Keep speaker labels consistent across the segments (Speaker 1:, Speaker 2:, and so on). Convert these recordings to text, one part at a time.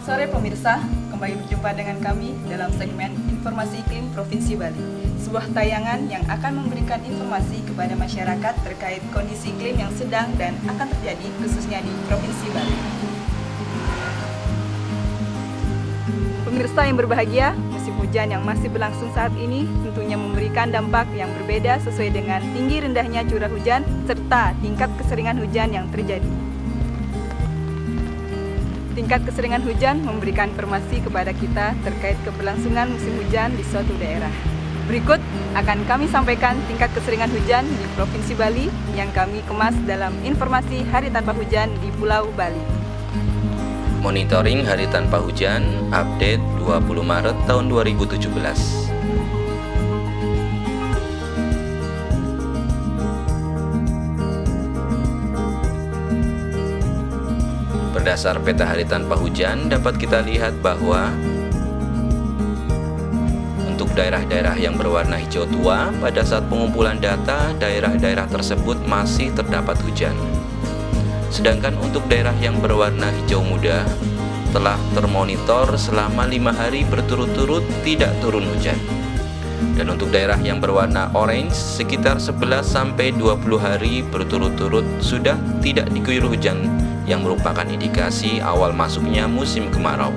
Speaker 1: Selamat sore pemirsa, kembali berjumpa dengan kami dalam segmen Informasi Iklim Provinsi Bali. Sebuah tayangan yang akan memberikan informasi kepada masyarakat terkait kondisi iklim yang sedang dan akan terjadi khususnya di Provinsi Bali. Pemirsa yang berbahagia, musim hujan yang masih berlangsung saat ini tentunya memberikan dampak yang berbeda sesuai dengan tinggi rendahnya curah hujan serta tingkat keseringan hujan yang terjadi. Tingkat keseringan hujan memberikan informasi kepada kita terkait keberlangsungan musim hujan di suatu daerah. Berikut akan kami sampaikan tingkat keseringan hujan di Provinsi Bali yang kami kemas dalam informasi Hari Tanpa Hujan di Pulau Bali.
Speaker 2: Monitoring Hari Tanpa Hujan, update 20 Maret tahun 2017. Berdasar peta hari tanpa hujan, dapat kita lihat bahwa untuk daerah-daerah yang berwarna hijau tua, pada saat pengumpulan data, daerah-daerah tersebut masih terdapat hujan. Sedangkan untuk daerah yang berwarna hijau muda, telah termonitor selama 5 hari berturut-turut tidak turun hujan. Dan untuk daerah yang berwarna orange, sekitar 11-20 hari berturut-turut sudah tidak diguyur hujan, yang merupakan indikasi awal masuknya musim kemarau.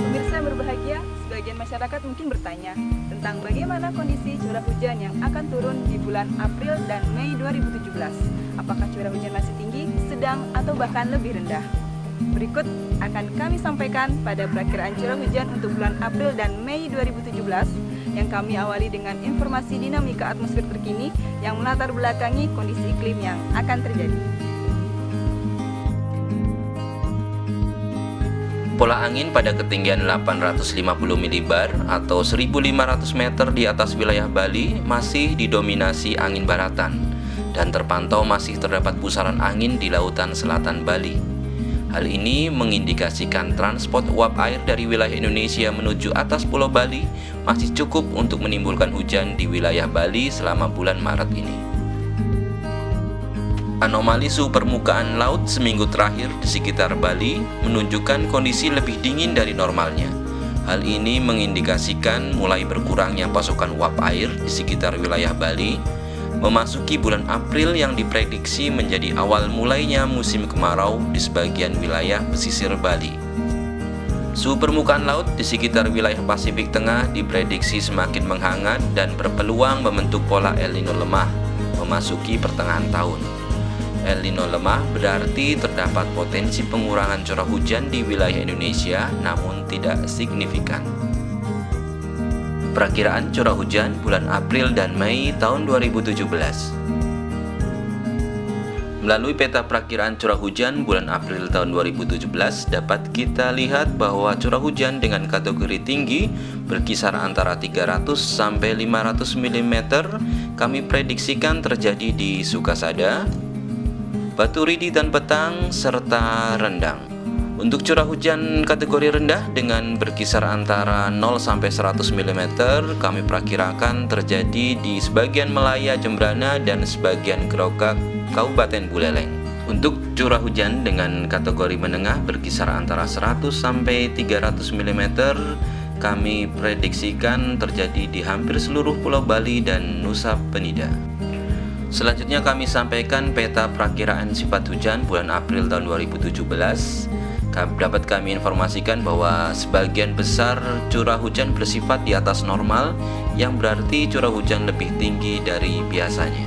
Speaker 1: Pemirsa yang berbahagia, sebagian masyarakat mungkin bertanya tentang bagaimana kondisi curah hujan yang akan turun di bulan April dan Mei 2017. Apakah curah hujan masih tinggi, sedang, atau bahkan lebih rendah? Berikut akan kami sampaikan pada perakiraan curah hujan untuk bulan April dan Mei 2017 yang kami awali dengan informasi dinamika atmosfer terkini yang melatar belakangi kondisi iklim yang akan terjadi.
Speaker 2: Pola angin pada ketinggian 850 mbar atau 1.500 meter di atas wilayah Bali masih didominasi angin baratan dan terpantau masih terdapat pusaran angin di lautan selatan Bali. Hal ini mengindikasikan transport uap air dari wilayah Indonesia menuju atas Pulau Bali masih cukup untuk menimbulkan hujan di wilayah Bali selama bulan Maret ini. Anomali suhu permukaan laut seminggu terakhir di sekitar Bali menunjukkan kondisi lebih dingin dari normalnya. Hal ini mengindikasikan mulai berkurangnya pasokan uap air di sekitar wilayah Bali, memasuki bulan April yang diprediksi menjadi awal mulainya musim kemarau di sebagian wilayah pesisir Bali. Suhu permukaan laut di sekitar wilayah Pasifik Tengah diprediksi semakin menghangat dan berpeluang membentuk pola El Nino lemah memasuki pertengahan tahun. El Nino lemah berarti terdapat potensi pengurangan curah hujan di wilayah Indonesia namun tidak signifikan. Perakiraan curah hujan bulan April dan Mei tahun 2017. Melalui peta perakiraan curah hujan bulan April tahun 2017 dapat kita lihat bahwa curah hujan dengan kategori tinggi berkisar antara 300 sampai 500 mm kami prediksikan terjadi di Sukasada, Baturidi dan Petang, serta Rendang. Untuk curah hujan kategori rendah dengan berkisar antara 0 sampai 100 mm kami perkirakan terjadi di sebagian Melaya, Jembrana, dan sebagian Gerogak, Kabupaten Buleleng. Untuk curah hujan dengan kategori menengah berkisar antara 100 sampai 300 mm kami prediksikan terjadi di hampir seluruh Pulau Bali dan Nusa Penida. Selanjutnya kami sampaikan peta perakiraan sifat hujan bulan April tahun 2017. Dapat kami informasikan bahwa sebagian besar curah hujan bersifat di atas normal, yang berarti curah hujan lebih tinggi dari biasanya.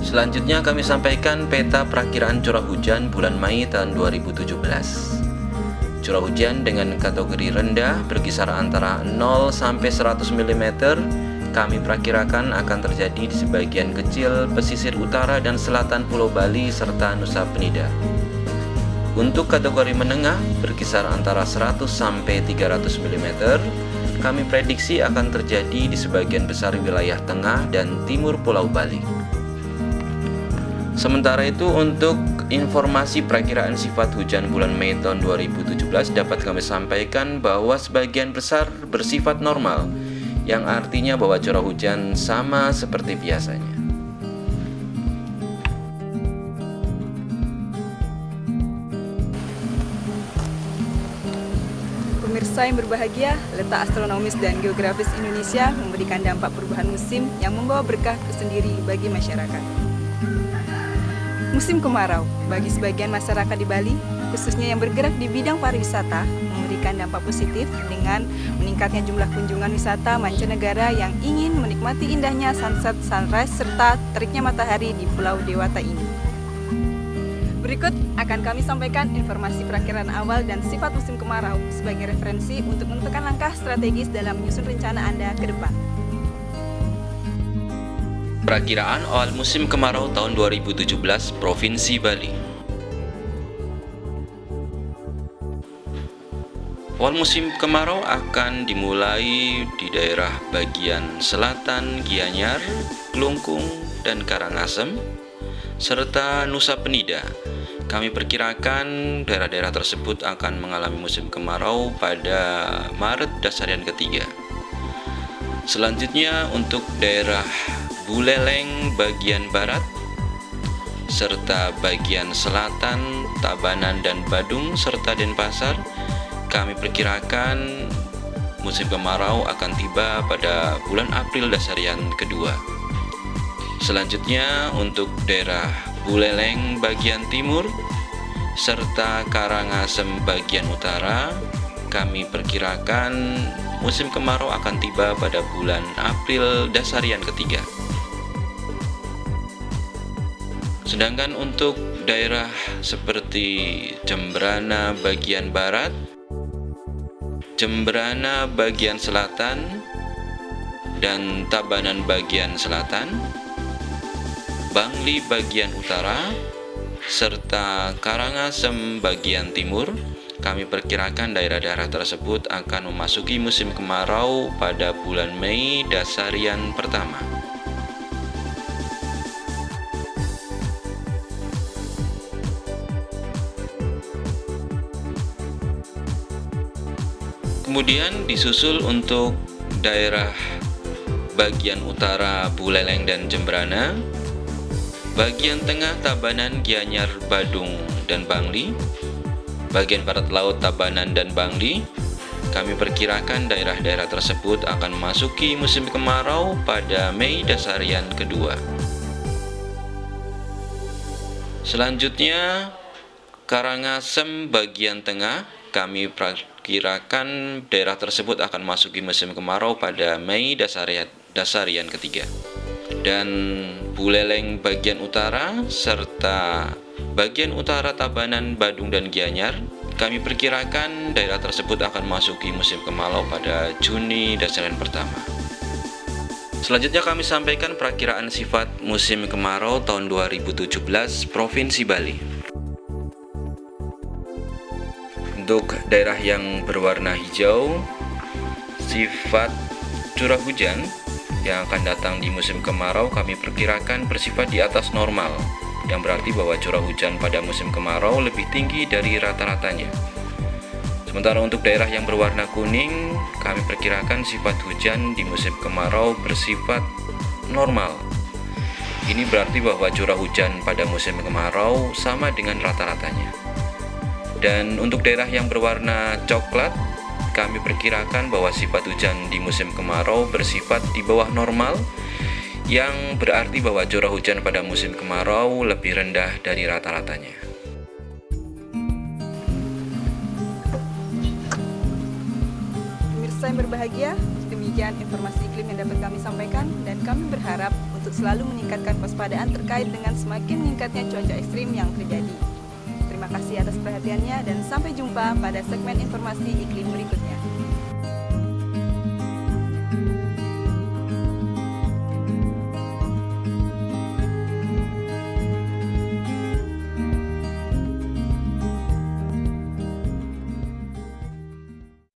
Speaker 2: Selanjutnya kami sampaikan peta perakiraan curah hujan bulan Mei tahun 2017. Curah hujan dengan kategori rendah berkisar antara 0 sampai 100 mm kami perkirakan akan terjadi di sebagian kecil pesisir utara dan selatan Pulau Bali serta Nusa Penida. Untuk kategori menengah berkisar antara 100 sampai 300 mm kami prediksi akan terjadi di sebagian besar wilayah tengah dan timur Pulau Bali. Sementara itu untuk informasi perakiraan sifat hujan bulan Mei tahun 2017 dapat kami sampaikan bahwa sebagian besar bersifat normal, yang artinya bahwa curah hujan sama seperti biasanya.
Speaker 1: Pemirsa yang berbahagia, letak astronomis dan geografis Indonesia memberikan dampak perubahan musim yang membawa berkah tersendiri bagi masyarakat. Musim kemarau, bagi sebagian masyarakat di Bali, khususnya yang bergerak di bidang pariwisata, memberikan dampak positif dengan meningkatnya jumlah kunjungan wisata mancanegara yang ingin menikmati indahnya sunset, sunrise, serta teriknya matahari di Pulau Dewata ini. Berikut akan kami sampaikan informasi perakiraan awal dan sifat musim kemarau sebagai referensi untuk menentukan langkah strategis dalam menyusun rencana Anda ke depan.
Speaker 2: Perakiraan awal musim kemarau tahun 2017 Provinsi Bali. Awal musim kemarau akan dimulai di daerah bagian selatan Gianyar, Klungkung, dan Karangasem, serta Nusa Penida. Kami perkirakan daerah-daerah tersebut akan mengalami musim kemarau pada Maret dasarian ketiga. Selanjutnya untuk daerah Buleleng bagian barat, serta bagian selatan Tabanan dan Badung, serta Denpasar, kami perkirakan musim kemarau akan tiba pada bulan April dasarian kedua. Selanjutnya untuk daerah Buleleng bagian timur serta Karangasem bagian utara, kami perkirakan musim kemarau akan tiba pada bulan April dasarian ketiga. Sedangkan untuk daerah seperti Jembrana bagian barat, Jembrana bagian selatan, dan Tabanan bagian selatan, Bangli bagian utara, serta Karangasem bagian timur, kami perkirakan daerah-daerah tersebut akan memasuki musim kemarau pada bulan Mei dasarian pertama. Kemudian disusul untuk daerah bagian utara Buleleng dan Jembrana, bagian tengah Tabanan, Gianyar, Badung, dan Bangli, bagian barat laut Tabanan dan Bangli. Kami perkirakan daerah-daerah tersebut akan memasuki musim kemarau pada Mei dasarian kedua. Selanjutnya Karangasem bagian tengah, kami perkirakan daerah tersebut akan memasuki musim kemarau pada Mei dasarian ketiga. Dan Buleleng bagian utara serta bagian utara Tabanan, Badung, dan Gianyar, kami perkirakan daerah tersebut akan memasuki musim kemarau pada Juni dasarian pertama. Selanjutnya kami sampaikan perakiraan sifat musim kemarau tahun 2017 Provinsi Bali. Untuk daerah yang berwarna hijau, sifat curah hujan yang akan datang di musim kemarau kami perkirakan bersifat di atas normal, yang berarti bahwa curah hujan pada musim kemarau lebih tinggi dari rata-ratanya. Sementara untuk daerah yang berwarna kuning, kami perkirakan sifat hujan di musim kemarau bersifat normal. Ini berarti bahwa curah hujan pada musim kemarau sama dengan rata-ratanya. Dan untuk daerah yang berwarna coklat, kami perkirakan bahwa sifat hujan di musim kemarau bersifat di bawah normal, yang berarti bahwa curah hujan pada musim kemarau lebih rendah dari rata-ratanya.
Speaker 1: Pemirsa yang berbahagia, demikian informasi iklim yang dapat kami sampaikan, dan kami berharap untuk selalu meningkatkan kewaspadaan terkait dengan semakin meningkatnya cuaca ekstrim yang terjadi. Terima kasih atas perhatiannya dan sampai jumpa pada segmen informasi iklim berikutnya.